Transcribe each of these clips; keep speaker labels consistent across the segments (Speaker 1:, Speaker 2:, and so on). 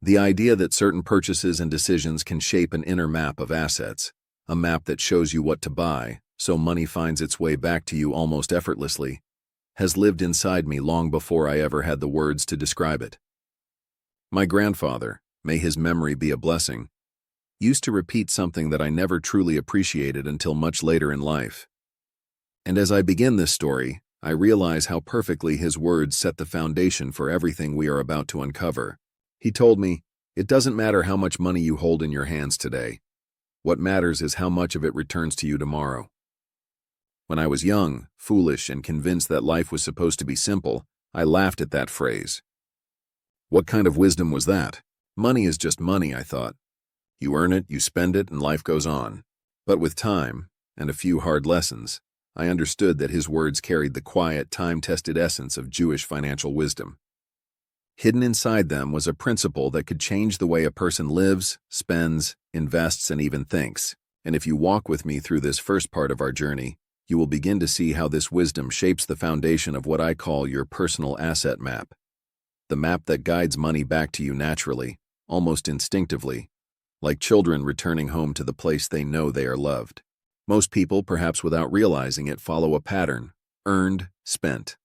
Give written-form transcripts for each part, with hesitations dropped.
Speaker 1: The idea that certain purchases and decisions can shape an inner map of assets, a map that shows you what to buy, so money finds its way back to you almost effortlessly, has lived inside me long before I ever had the words to describe it. My grandfather, may his memory be a blessing, used to repeat something that I never truly appreciated until much later in life. And as I begin this story, I realize how perfectly his words set the foundation for everything we are about to uncover. He told me, "It doesn't matter how much money you hold in your hands today. What matters is how much of it returns to you tomorrow." When I was young, foolish, and convinced that life was supposed to be simple, I laughed at that phrase. What kind of wisdom was that? Money is just money, I thought. You earn it, you spend it, and life goes on. But with time, and a few hard lessons, I understood that his words carried the quiet, time-tested essence of Jewish financial wisdom. Hidden inside them was a principle that could change the way a person lives, spends, invests, and even thinks. And if you walk with me through this first part of our journey, you will begin to see how this wisdom shapes the foundation of what I call your personal asset map. The map that guides money back to you naturally, almost instinctively, like children returning home to the place they know they are loved. Most people, perhaps without realizing it, follow a pattern: earned, spent.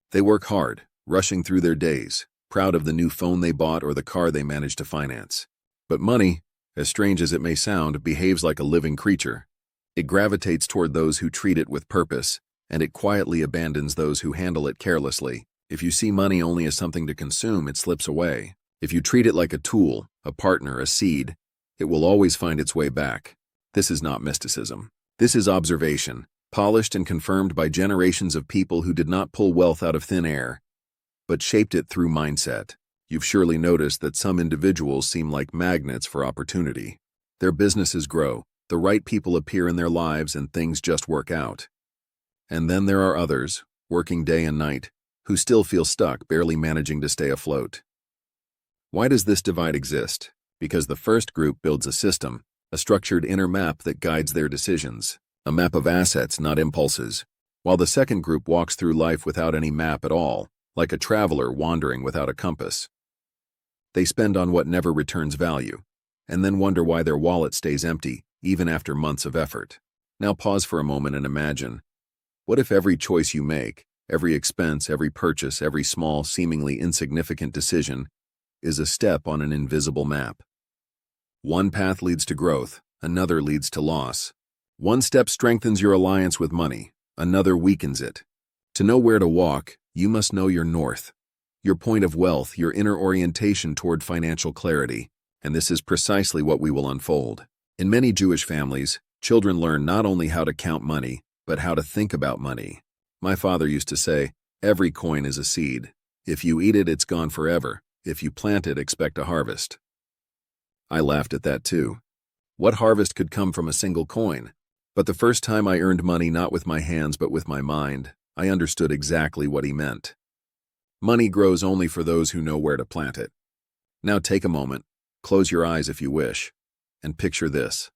Speaker 1: They work hard, rushing through their days, proud of the new phone they bought or the car they managed to finance. But money, as strange as it may sound, behaves like a living creature. It gravitates toward those who treat it with purpose, and it quietly abandons those who handle it carelessly. If you see money only as something to consume, it slips away. If you treat it like a tool, a partner, a seed, it will always find its way back. This is not mysticism. This is observation, polished and confirmed by generations of people who did not pull wealth out of thin air, but shaped it through mindset. You've surely noticed that some individuals seem like magnets for opportunity. Their businesses grow, the right people appear in their lives, and things just work out. And then there are others, working day and night, who still feel stuck, barely managing to stay afloat. Why does this divide exist? Because the first group builds a system, a structured inner map that guides their decisions, a map of assets, not impulses, while the second group walks through life without any map at all, like a traveler wandering without a compass. They spend on what never returns value, and then wonder why their wallet stays empty, even after months of effort. Now pause for a moment and imagine, what if every choice you make, every expense, every purchase, every small, seemingly insignificant decision is a step on an invisible map? One path leads to growth, another leads to loss. One step strengthens your alliance with money, another weakens it. To know where to walk, you must know your north, your point of wealth, your inner orientation toward financial clarity, and this is precisely what we will unfold. In many Jewish families, children learn not only how to count money, but how to think about money. My father used to say, "Every coin is a seed. If you eat it, it's gone forever. If you plant it, expect a harvest." I laughed at that too. What harvest could come from a single coin? But the first time I earned money not with my hands but with my mind, I understood exactly what he meant. Money grows only for those who know where to plant it. Now take a moment, close your eyes if you wish, and picture this.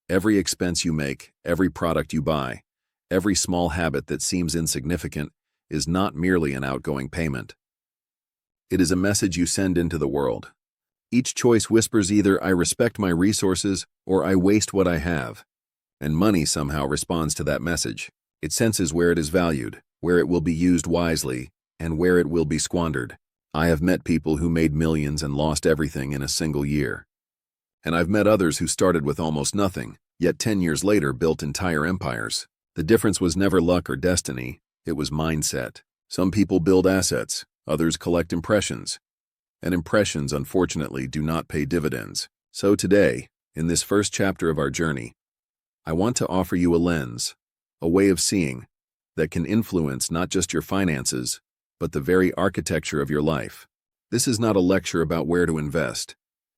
Speaker 1: Every expense you make, every product you buy, every small habit that seems insignificant is not merely an outgoing payment. It is a message you send into the world. Each choice whispers either "I respect my resources" or "I waste what I have." And money somehow responds to that message. It senses where it is valued, where it will be used wisely, and where it will be squandered. I have met people who made millions and lost everything in a single year. And I've met others who started with almost nothing, yet 10 years later built entire empires. The difference was never luck or destiny, it was mindset. Some people build assets, others collect impressions. And impressions, unfortunately, do not pay dividends. So today, in this first chapter of our journey, I want to offer you a lens, a way of seeing, that can influence not just your finances, but the very architecture of your life. This is not a lecture about where to invest.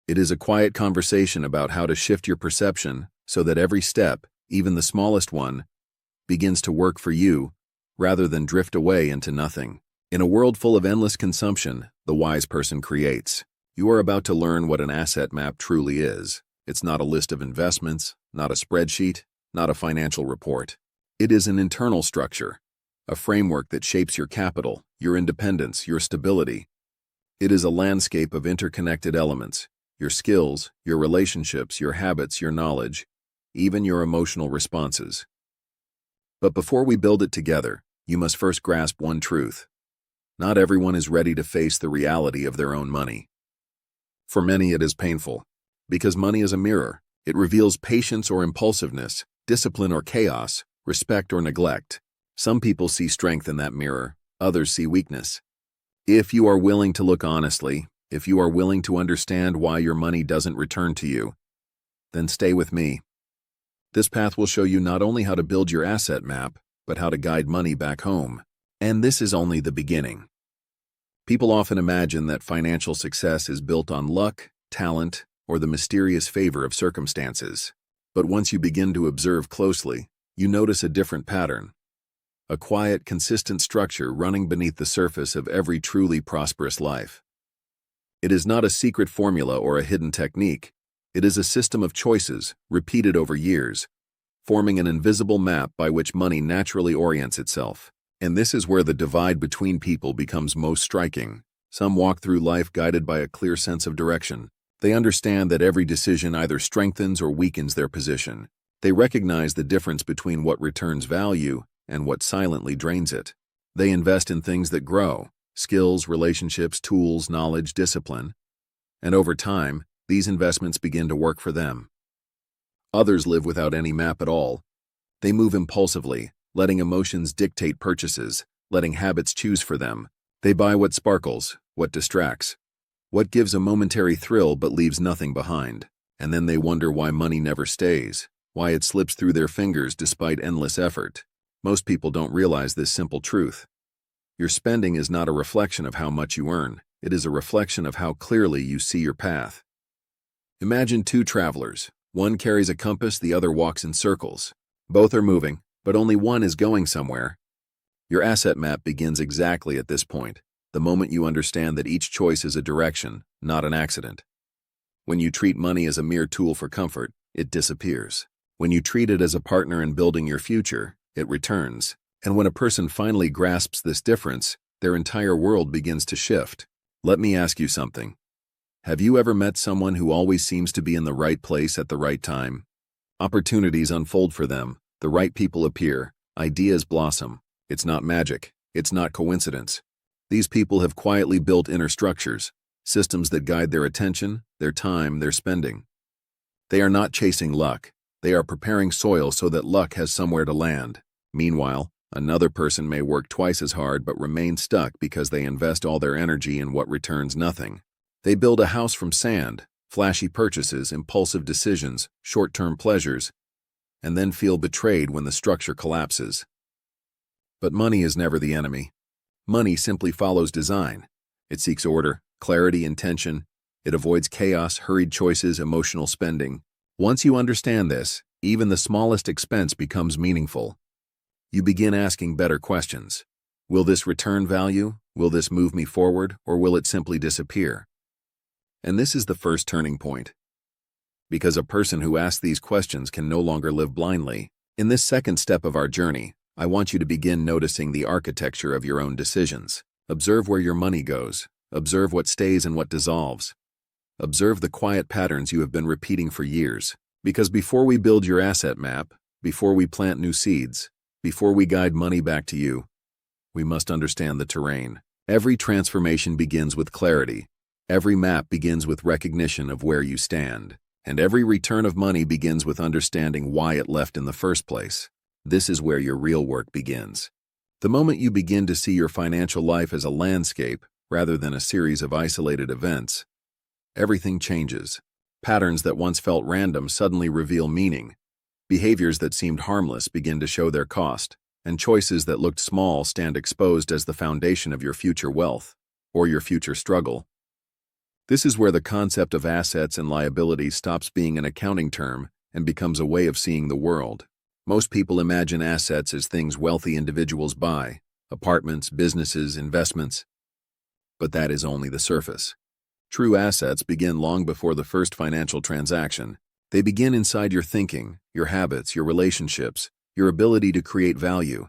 Speaker 1: It is a quiet conversation about how to shift your perception so that every step, even the smallest one, begins to work for you rather than drift away into nothing. In a world full of endless consumption, the wise person creates. You are about to learn what an asset map truly is. It's not a list of investments, not a spreadsheet, not a financial report. It is an internal structure, a framework that shapes your capital, your independence, your stability, It is a landscape of interconnected elements: your skills, your relationships, your habits, your knowledge, even your emotional responses. But before we build it together, you must first grasp one truth. Not everyone is ready to face the reality of their own money. For many, it is painful, because money is a mirror. It reveals patience or impulsiveness, discipline or chaos, respect or neglect. Some people see strength in that mirror, others see weakness. If you are willing to look honestly, if you are willing to understand why your money doesn't return to you, then stay with me. This path will show you not only how to build your asset map, but how to guide money back home. And this is only the beginning. People often imagine that financial success is built on luck, talent, or the mysterious favor of circumstances. But once you begin to observe closely, you notice a different pattern. A quiet, consistent structure running beneath the surface of every truly prosperous life. It is not a secret formula or a hidden technique. It is a system of choices, repeated over years, forming an invisible map by which money naturally orients itself. And this is where the divide between people becomes most striking. Some walk through life guided by a clear sense of direction. They understand that every decision either strengthens or weakens their position. They recognize the difference between what returns value and what silently drains it. They invest in things that grow: skills, relationships, tools, knowledge, discipline. And over time, these investments begin to work for them. Others live without any map at all. They move impulsively, letting emotions dictate purchases, letting habits choose for them. They buy what sparkles, what distracts, what gives a momentary thrill but leaves nothing behind. And then they wonder why money never stays, why it slips through their fingers despite endless effort. Most people don't realize this simple truth. Your spending is not a reflection of how much you earn. It is a reflection of how clearly you see your path. Imagine two travelers. One carries a compass, the other walks in circles. Both are moving, but only one is going somewhere. Your asset map begins exactly at this point, the moment you understand that each choice is a direction, not an accident. When you treat money as a mere tool for comfort, it disappears. When you treat it as a partner in building your future, it returns. And when a person finally grasps this difference, their entire world begins to shift. Let me ask you something. Have you ever met someone who always seems to be in the right place at the right time? Opportunities unfold for them, the right people appear, ideas blossom. It's not magic, it's not coincidence. These people have quietly built inner structures, systems that guide their attention, their time, their spending. They are not chasing luck. They are preparing soil so that luck has somewhere to land. Meanwhile, another person may work twice as hard but remain stuck because they invest all their energy in what returns nothing. They build a house from sand, flashy purchases, impulsive decisions, short-term pleasures, and then feel betrayed when the structure collapses. But money is never the enemy. Money simply follows design. It seeks order, clarity, intention. It avoids chaos, hurried choices, emotional spending. Once you understand this, even the smallest expense becomes meaningful. You begin asking better questions. Will this return value? Will this move me forward? Or will it simply disappear? And this is the first turning point. Because a person who asks these questions can no longer live blindly. In this second step of our journey, I want you to begin noticing the architecture of your own decisions. Observe where your money goes. Observe what stays and what dissolves. Observe the quiet patterns you have been repeating for years. Because before we build your asset map, before we plant new seeds, before we guide money back to you, we must understand the terrain. Every transformation begins with clarity. Every map begins with recognition of where you stand. And every return of money begins with understanding why it left in the first place. This is where your real work begins. The moment you begin to see your financial life as a landscape rather than a series of isolated events, everything changes. Patterns that once felt random suddenly reveal meaning. Behaviors that seemed harmless begin to show their cost, and choices that looked small stand exposed as the foundation of your future wealth or your future struggle. This is where the concept of assets and liabilities stops being an accounting term and becomes a way of seeing the world. Most people imagine assets as things wealthy individuals buy: apartments, businesses, investments. But that is only the surface. True assets begin long before the first financial transaction. They begin inside your thinking, your habits, your relationships, your ability to create value,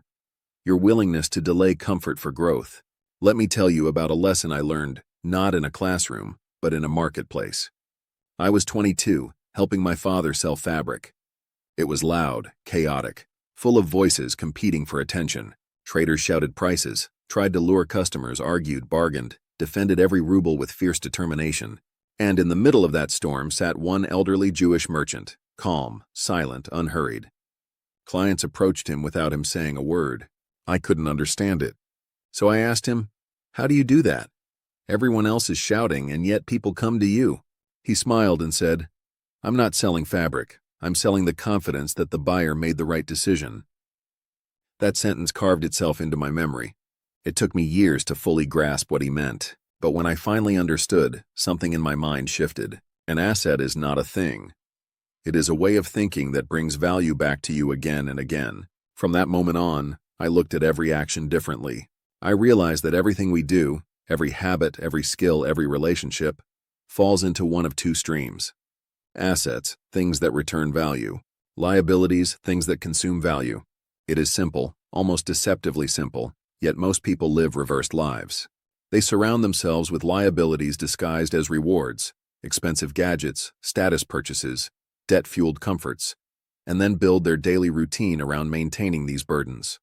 Speaker 1: your willingness to delay comfort for growth. Let me tell you about a lesson I learned not in a classroom, but in a marketplace. I was 22, helping my father sell fabric. It was loud, chaotic, full of voices competing for attention. Traders shouted prices, tried to lure customers, argued, bargained, defended every ruble with fierce determination. And in the middle of that storm sat one elderly Jewish merchant, calm, silent, unhurried. Clients approached him without him saying a word. I couldn't understand it. So I asked him, "How do you do that? Everyone else is shouting, and yet people come to you." He smiled and said, "I'm not selling fabric. I'm selling the confidence that the buyer made the right decision." That sentence carved itself into my memory. It took me years to fully grasp what he meant, but when I finally understood, something in my mind shifted. An asset is not a thing. It is a way of thinking that brings value back to you again and again. From that moment on, I looked at every action differently. I realized that everything we do, every habit, every skill, every relationship, falls into one of two streams. Assets, things that return value. Liabilities, things that consume value. It is simple, almost deceptively simple, yet most people live reversed lives. They surround themselves with liabilities disguised as rewards, expensive gadgets, status purchases, debt-fueled comforts, and then build their daily routine around maintaining these burdens.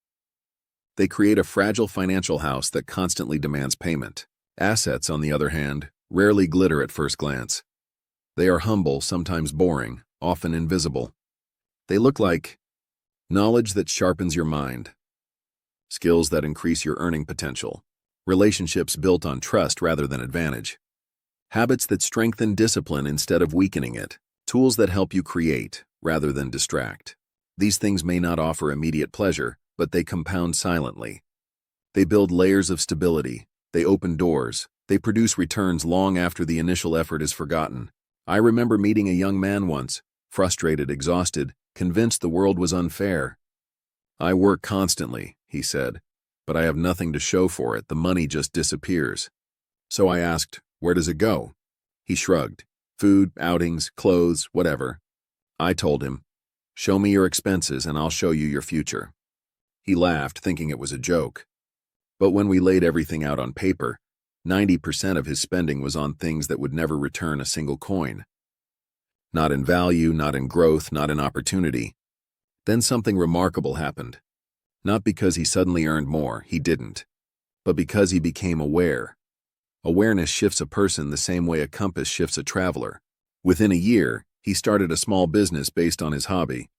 Speaker 1: They create a fragile financial house that constantly demands payment. Assets, on the other hand, rarely glitter at first glance. They are humble, sometimes boring, often invisible. They look like knowledge that sharpens your mind, skills that increase your earning potential, relationships built on trust rather than advantage, habits that strengthen discipline instead of weakening it, tools that help you create rather than distract. These things may not offer immediate pleasure, but they compound silently. They build layers of stability, they open doors, they produce returns long after the initial effort is forgotten. I remember meeting a young man once, frustrated, exhausted, convinced the world was unfair. "I work constantly," he said, "but I have nothing to show for it. The money just disappears." So I asked, "Where does it go?" He shrugged. "Food, outings, clothes, whatever." I told him, "Show me your expenses and I'll show you your future." He laughed, thinking it was a joke. But when we laid everything out on paper, 90% of his spending was on things that would never return a single coin. Not in value, not in growth, not in opportunity. Then something remarkable happened. Not because he suddenly earned more, he didn't, but because he became aware. Awareness shifts a person the same way a compass shifts a traveler. Within a year, he started a small business based on his hobby.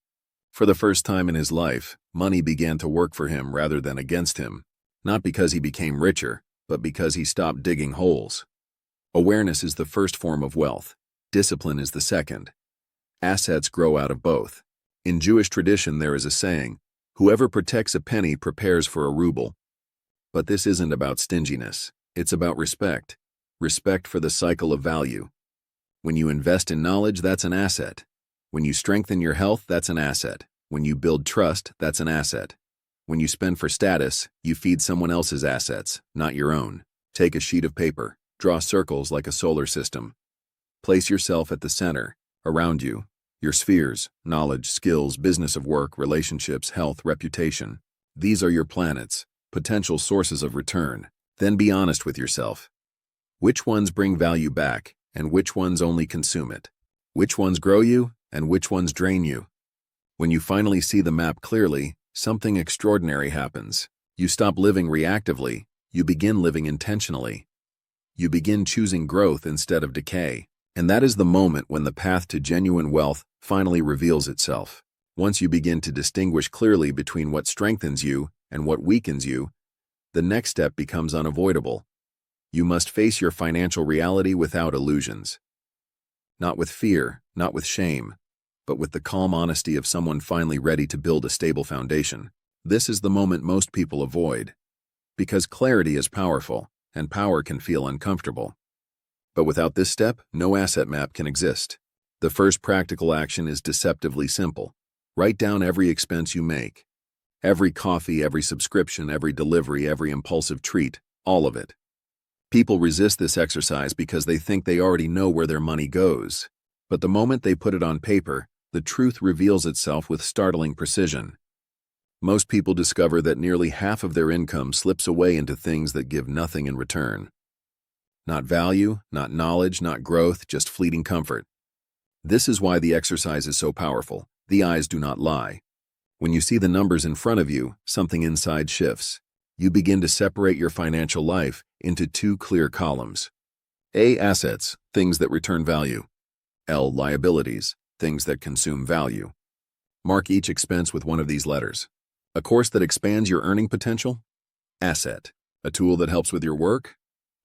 Speaker 1: For the first time in his life, money began to work for him rather than against him, not because he became richer, but because he stopped digging holes. Awareness is the first form of wealth. Discipline is the second. Assets grow out of both. In Jewish tradition, there is a saying, "Whoever protects a penny prepares for a ruble." But this isn't about stinginess. It's about respect. Respect for the cycle of value. When you invest in knowledge, that's an asset. When you strengthen your health, that's an asset. When you build trust, that's an asset. When you spend for status, you feed someone else's assets, not your own. Take a sheet of paper, draw circles like a solar system. Place yourself at the center, around you, your spheres, knowledge, skills, business of work, relationships, health, reputation. These are your planets, potential sources of return. Then be honest with yourself. Which ones bring value back, and which ones only consume it? Which ones grow you, and which ones drain you? When you finally see the map clearly, something extraordinary happens. You stop living reactively, you begin living intentionally. You begin choosing growth instead of decay. And that is the moment when the path to genuine wealth finally reveals itself. Once you begin to distinguish clearly between what strengthens you and what weakens you, the next step becomes unavoidable. You must face your financial reality without illusions. Not with fear, not with shame, but with the calm honesty of someone finally ready to build a stable foundation. This is the moment most people avoid. Because clarity is powerful, and power can feel uncomfortable. But without this step, no asset map can exist. The first practical action is deceptively simple. Write down every expense you make. Every coffee, every subscription, every delivery, every impulsive treat, all of it. People resist this exercise because they think they already know where their money goes. But the moment they put it on paper, the truth reveals itself with startling precision. Most people discover that nearly half of their income slips away into things that give nothing in return. Not value, not knowledge, not growth, just fleeting comfort. This is why the exercise is so powerful. The eyes do not lie. When you see the numbers in front of you, something inside shifts. You begin to separate your financial life into two clear columns. A. Assets, things that return value. L. Liabilities, things that consume value. Mark each expense with one of these letters. A course that expands your earning potential? Asset. A tool that helps with your work?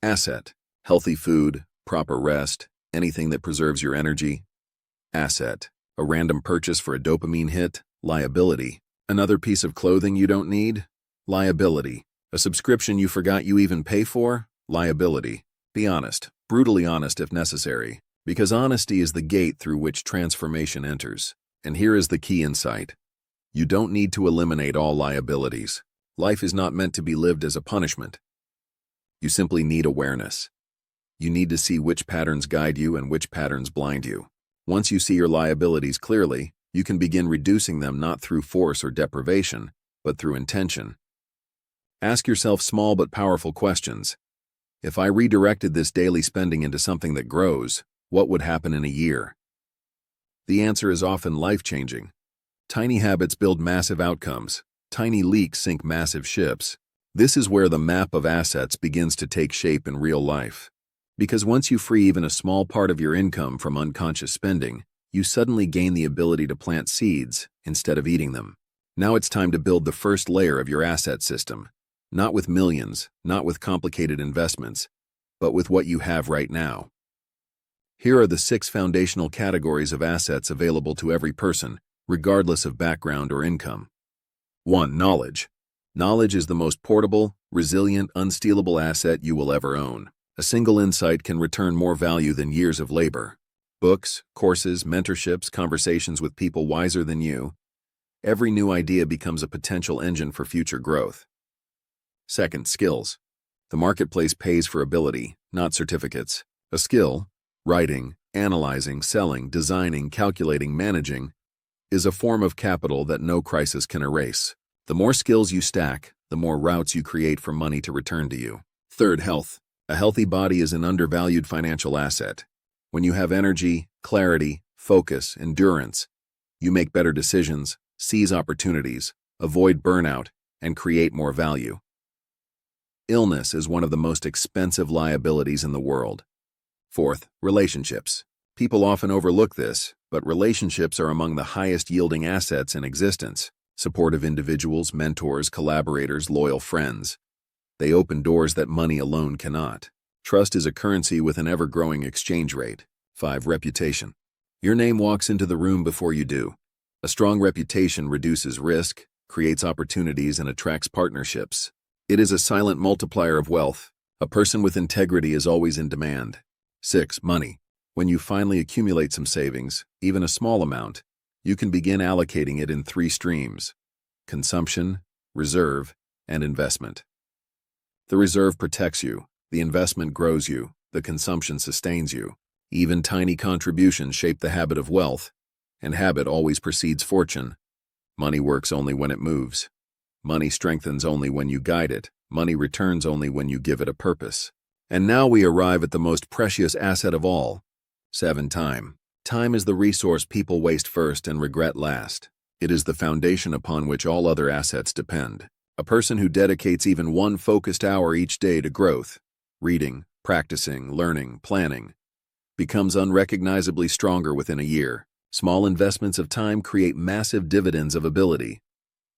Speaker 1: Asset. Healthy food, proper rest, anything that preserves your energy? Asset. A random purchase for a dopamine hit? Liability. Another piece of clothing you don't need? Liability. A subscription you forgot you even pay for? Liability. Be honest, brutally honest if necessary, because honesty is the gate through which transformation enters. And here is the key insight. You don't need to eliminate all liabilities. Life is not meant to be lived as a punishment. You simply need awareness. You need to see which patterns guide you and which patterns blind you. Once you see your liabilities clearly, you can begin reducing them not through force or deprivation, but through intention. Ask yourself small but powerful questions. If I redirected this daily spending into something that grows, what would happen in a year? The answer is often life-changing. Tiny habits build massive outcomes. Tiny leaks sink massive ships. This is where the map of assets begins to take shape in real life. Because once you free even a small part of your income from unconscious spending, you suddenly gain the ability to plant seeds instead of eating them. Now it's time to build the first layer of your asset system. Not with millions, not with complicated investments, but with what you have right now. Here are the 6 foundational categories of assets available to every person, regardless of background or income. 1. Knowledge. Knowledge is the most portable, resilient, unstealable asset you will ever own. A single insight can return more value than years of labor. Books, courses, mentorships, conversations with people wiser than you. Every new idea becomes a potential engine for future growth. 2. Skills. The marketplace pays for ability, not certificates. A skill, writing, analyzing, selling, designing, calculating, managing, is a form of capital that no crisis can erase. The more skills you stack, the more routes you create for money to return to you. 3. Health. A healthy body is an undervalued financial asset. When you have energy, clarity, focus, endurance, you make better decisions, seize opportunities, avoid burnout, and create more value. Illness is one of the most expensive liabilities in the world. 4. Relationships. People often overlook this, but relationships are among the highest yielding assets in existence. Supportive individuals, mentors, collaborators, loyal friends. They open doors that money alone cannot. Trust is a currency with an ever-growing exchange rate. 5. Reputation. Your name walks into the room before you do. A strong reputation reduces risk, creates opportunities, and attracts partnerships. It is a silent multiplier of wealth. A person with integrity is always in demand. 6. Money. When you finally accumulate some savings, even a small amount, you can begin allocating it in 3 streams: consumption, reserve, and investment. The reserve protects you, the investment grows you, the consumption sustains you. Even tiny contributions shape the habit of wealth, and habit always precedes fortune. Money works only when it moves. Money strengthens only when you guide it. Money returns only when you give it a purpose. And now we arrive at the most precious asset of all. 7. Time. Time is the resource people waste first and regret last. It is the foundation upon which all other assets depend. A person who dedicates even 1 focused hour each day to growth, reading, practicing, learning, planning, becomes unrecognizably stronger within a year. Small investments of time create massive dividends of ability.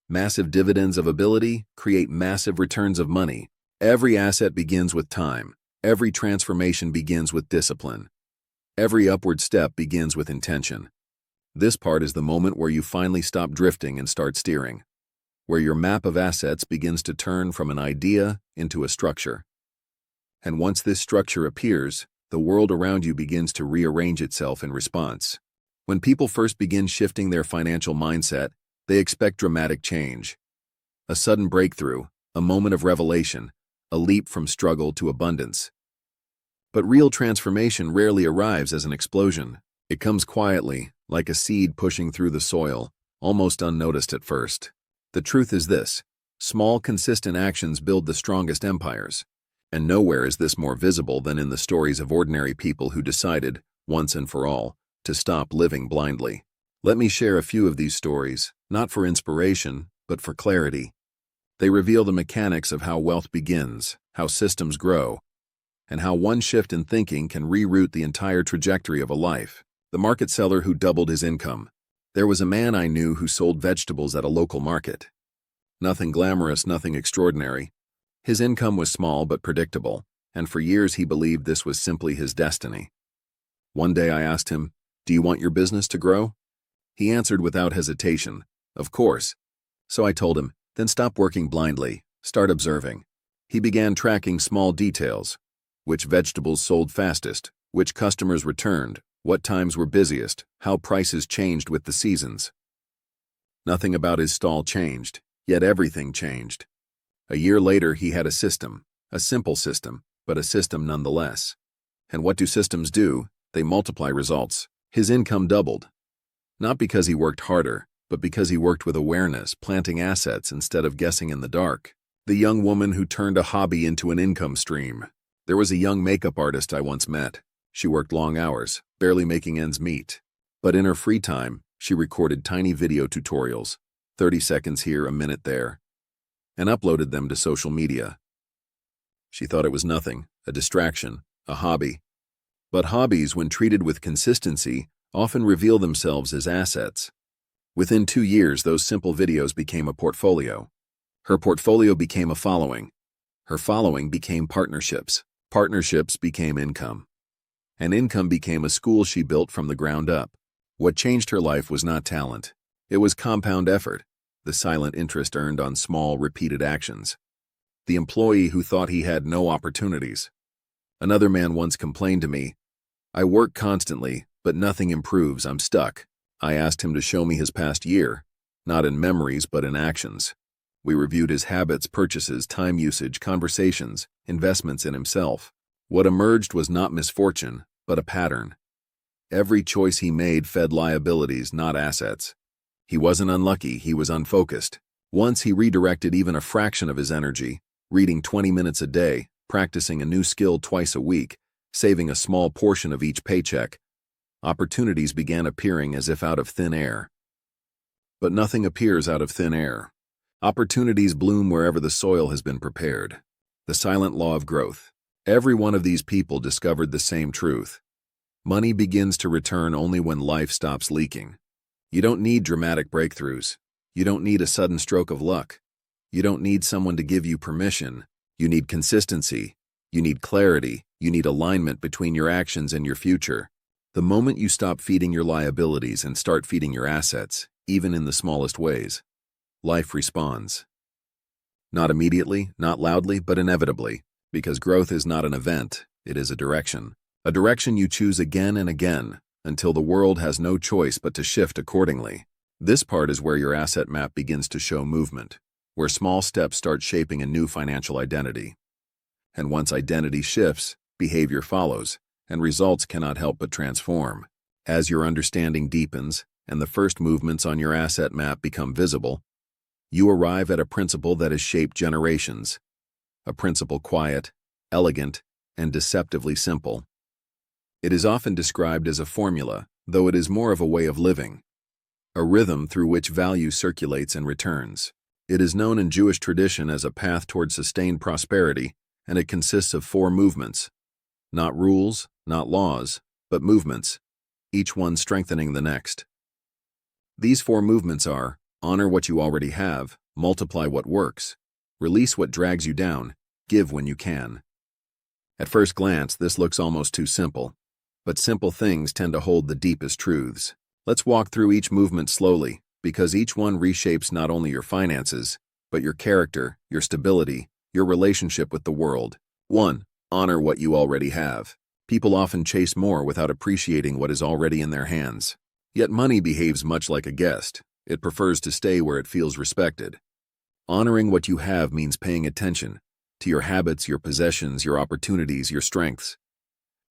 Speaker 1: Massive dividends of ability create massive returns of money. Every asset begins with time. Every transformation begins with discipline. Every upward step begins with intention. This part is the moment where you finally stop drifting and start steering, where your map of assets begins to turn from an idea into a structure. And once this structure appears, the world around you begins to rearrange itself in response. When people first begin shifting their financial mindset, they expect dramatic change. A sudden breakthrough, a moment of revelation, a leap from struggle to abundance. But real transformation rarely arrives as an explosion. It comes quietly, like a seed pushing through the soil, almost unnoticed at first. The truth is this: small, consistent actions build the strongest empires. And nowhere is this more visible than in the stories of ordinary people who decided, once and for all, to stop living blindly. Let me share a few of these stories, not for inspiration, but for clarity. They reveal the mechanics of how wealth begins, how systems grow, and how one shift in thinking can reroute the entire trajectory of a life. The market seller who doubled his income. There was a man I knew who sold vegetables at a local market. Nothing glamorous, nothing extraordinary. His income was small but predictable, and for years he believed this was simply his destiny. One day I asked him, "Do you want your business to grow?" He answered without hesitation, "Of course." So I told him, "Then stop working blindly, start observing." He began tracking small details: which vegetables sold fastest, which customers returned, what times were busiest, how prices changed with the seasons. Nothing about his stall changed, yet everything changed. A year later he had a system, a simple system, but a system nonetheless. And what do systems do? They multiply results. His income doubled. Not because he worked harder, but because he worked with awareness, planting assets instead of guessing in the dark. The young woman who turned a hobby into an income stream. There was a young makeup artist I once met. She worked long hours, barely making ends meet. But in her free time, she recorded tiny video tutorials, 30 seconds here, a minute there, and uploaded them to social media. She thought it was nothing, a distraction, a hobby. But hobbies, when treated with consistency, often reveal themselves as assets. Within 2 years, those simple videos became a portfolio. Her portfolio became a following. Her following became partnerships. Partnerships became income. And income became a school she built from the ground up. What changed her life was not talent. It was compound effort, the silent interest earned on small, repeated actions. The employee who thought he had no opportunities. Another man once complained to me, "I work constantly, but nothing improves, I'm stuck." I asked him to show me his past year, not in memories but in actions. We reviewed his habits, purchases, time usage, conversations, investments in himself. What emerged was not misfortune, but a pattern. Every choice he made fed liabilities, not assets. He wasn't unlucky, he was unfocused. Once he redirected even a fraction of his energy, reading 20 minutes a day, practicing a new skill twice a week, saving a small portion of each paycheck. Opportunities began appearing as if out of thin air. But nothing appears out of thin air. Opportunities bloom wherever the soil has been prepared. The silent law of growth. Every one of these people discovered the same truth. Money begins to return only when life stops leaking. You don't need dramatic breakthroughs. You don't need a sudden stroke of luck. You don't need someone to give you permission. You need consistency. You need clarity. You need alignment between your actions and your future. The moment you stop feeding your liabilities and start feeding your assets, even in the smallest ways, life responds. Not immediately, not loudly, but inevitably, because growth is not an event, it is a direction. A direction you choose again and again, until the world has no choice but to shift accordingly. This part is where your asset map begins to show movement, where small steps start shaping a new financial identity. And once identity shifts, behavior follows, and results cannot help but transform. As your understanding deepens, and the first movements on your asset map become visible, you arrive at a principle that has shaped generations. A principle quiet, elegant, and deceptively simple. It is often described as a formula, though it is more of a way of living. A rhythm through which value circulates and returns. It is known in Jewish tradition as a path toward sustained prosperity, and it consists of 4 movements. Not rules, not laws, but movements, each one strengthening the next. These 4 movements are: honor what you already have, multiply what works, release what drags you down, give when you can. At first glance, this looks almost too simple, but simple things tend to hold the deepest truths. Let's walk through each movement slowly, because each one reshapes not only your finances, but your character, your stability, your relationship with the world. 1. Honor what you already have. People often chase more without appreciating what is already in their hands. Yet money behaves much like a guest. It prefers to stay where it feels respected. Honoring what you have means paying attention to your habits, your possessions, your opportunities, your strengths.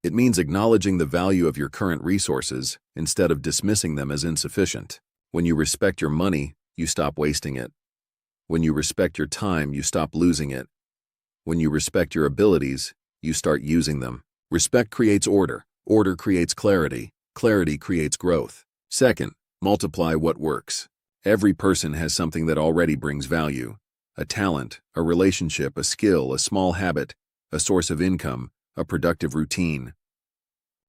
Speaker 1: It means acknowledging the value of your current resources instead of dismissing them as insufficient. When you respect your money, you stop wasting it. When you respect your time, you stop losing it. When you respect your abilities, you start using them. Respect creates order. Order creates clarity. Clarity creates growth. Second, multiply what works. Every person has something that already brings value. A talent, a relationship, a skill, a small habit, a source of income, a productive routine.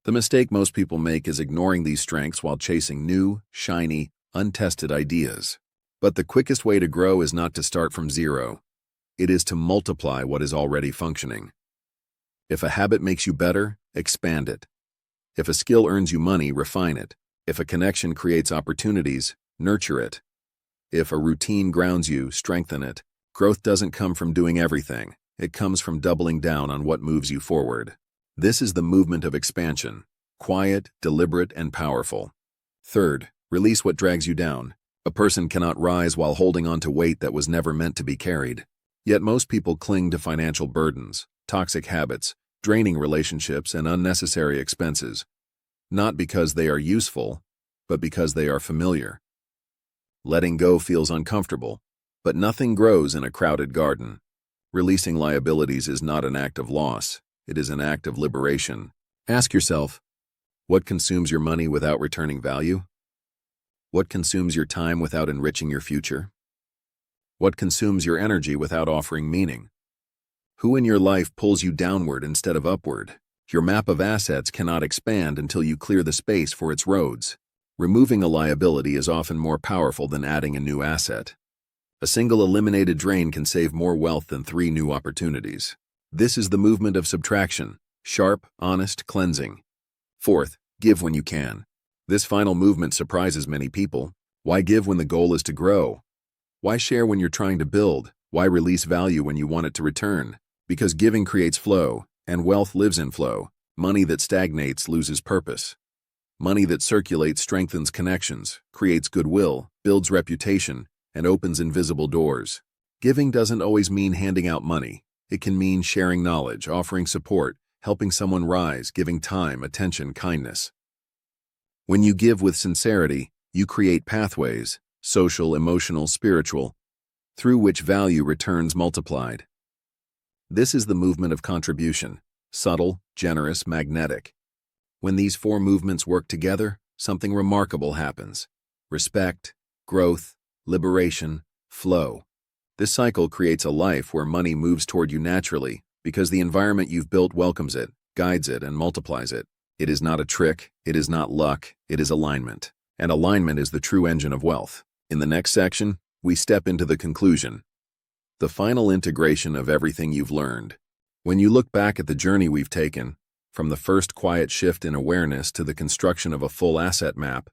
Speaker 1: The mistake most people make is ignoring these strengths while chasing new, shiny, untested ideas. But the quickest way to grow is not to start from zero. It is to multiply what is already functioning. If a habit makes you better, expand it. If a skill earns you money, refine it. If a connection creates opportunities, nurture it. If a routine grounds you, strengthen it. Growth doesn't come from doing everything. It comes from doubling down on what moves you forward. This is the movement of expansion, quiet, deliberate, and powerful. Third, release what drags you down. A person cannot rise while holding on to weight that was never meant to be carried. Yet most people cling to financial burdens, toxic habits, draining relationships, and unnecessary expenses, not because they are useful, but because they are familiar. Letting go feels uncomfortable, but nothing grows in a crowded garden. Releasing liabilities is not an act of loss, it is an act of liberation. Ask yourself, what consumes your money without returning value? What consumes your time without enriching your future? What consumes your energy without offering meaning? Who in your life pulls you downward instead of upward? Your map of assets cannot expand until you clear the space for its roads. Removing a liability is often more powerful than adding a new asset. A single eliminated drain can save more wealth than 3 new opportunities. This is the movement of subtraction, sharp, honest, cleansing. Fourth, give when you can. This final movement surprises many people. Why give when the goal is to grow? Why share when you're trying to build? Why release value when you want it to return? Because giving creates flow, and wealth lives in flow. Money that stagnates loses purpose. Money that circulates strengthens connections, creates goodwill, builds reputation, and opens invisible doors. Giving doesn't always mean handing out money. It can mean sharing knowledge, offering support, helping someone rise, giving time, attention, kindness. When you give with sincerity, you create pathways, social, emotional, spiritual, through which value returns multiplied. This is the movement of contribution, subtle, generous, magnetic. When these 4 movements work together, something remarkable happens. Respect, growth, liberation, flow. This cycle creates a life where money moves toward you naturally because the environment you've built welcomes it, guides it, and multiplies it. It is not a trick, it is not luck, it is alignment. And alignment is the true engine of wealth. In the next section, we step into the conclusion, the final integration of everything you've learned. When you look back at the journey we've taken, from the first quiet shift in awareness to the construction of a full asset map,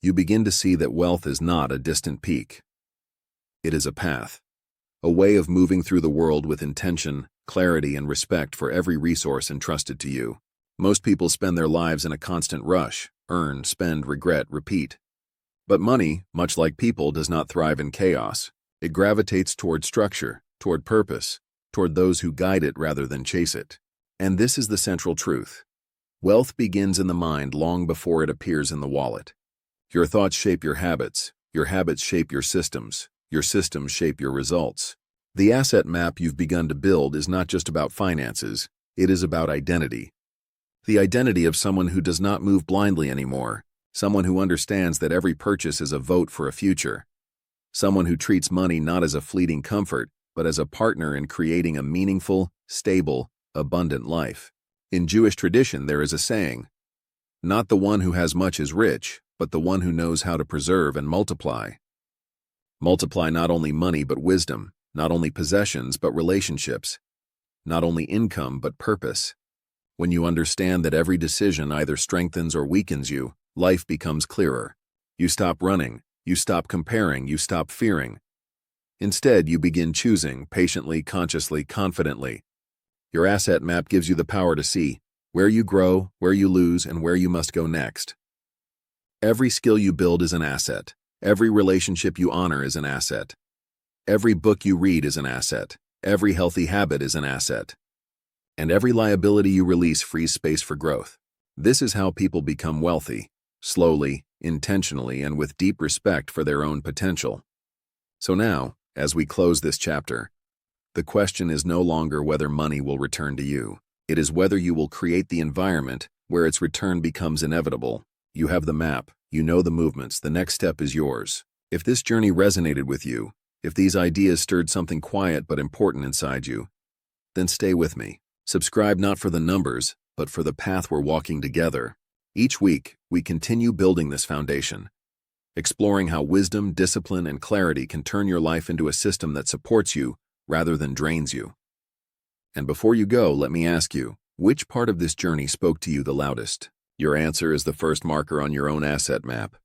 Speaker 1: you begin to see that wealth is not a distant peak. It is a path, a way of moving through the world with intention, clarity, and respect for every resource entrusted to you. Most people spend their lives in a constant rush, earn, spend, regret, repeat. But money, much like people, does not thrive in chaos. It gravitates toward structure, toward purpose, toward those who guide it rather than chase it. And this is the central truth. Wealth begins in the mind long before it appears in the wallet. Your thoughts shape your habits shape your systems shape your results. The asset map you've begun to build is not just about finances, it is about identity. The identity of someone who does not move blindly anymore, someone who understands that every purchase is a vote for a future, someone who treats money not as a fleeting comfort, but as a partner in creating a meaningful, stable, abundant life. In Jewish tradition, there is a saying, "Not the one who has much is rich, but the one who knows how to preserve and multiply." Multiply not only money but wisdom, not only possessions but relationships, not only income but purpose. When you understand that every decision either strengthens or weakens you, life becomes clearer. You stop running, you stop comparing, you stop fearing. Instead, you begin choosing, patiently, consciously, confidently. Your asset map gives you the power to see where you grow, where you lose, and where you must go next. Every skill you build is an asset. Every relationship you honor is an asset. Every book you read is an asset. Every healthy habit is an asset. And every liability you release frees space for growth. This is how people become wealthy, slowly, intentionally, and with deep respect for their own potential. So now, as we close this chapter, The question is no longer whether money will return to you. It is whether you will create the environment where its return becomes inevitable. You have the map, you know the movements, the next step is yours. If this journey resonated with you, if these ideas stirred something quiet but important inside you, then stay with me. Subscribe not for the numbers, but for the path we're walking together. Each week, we continue building this foundation, exploring how wisdom, discipline, and clarity can turn your life into a system that supports you rather than drains you. And before you go, let me ask you, which part of this journey spoke to you the loudest? Your answer is the first marker on your own asset map.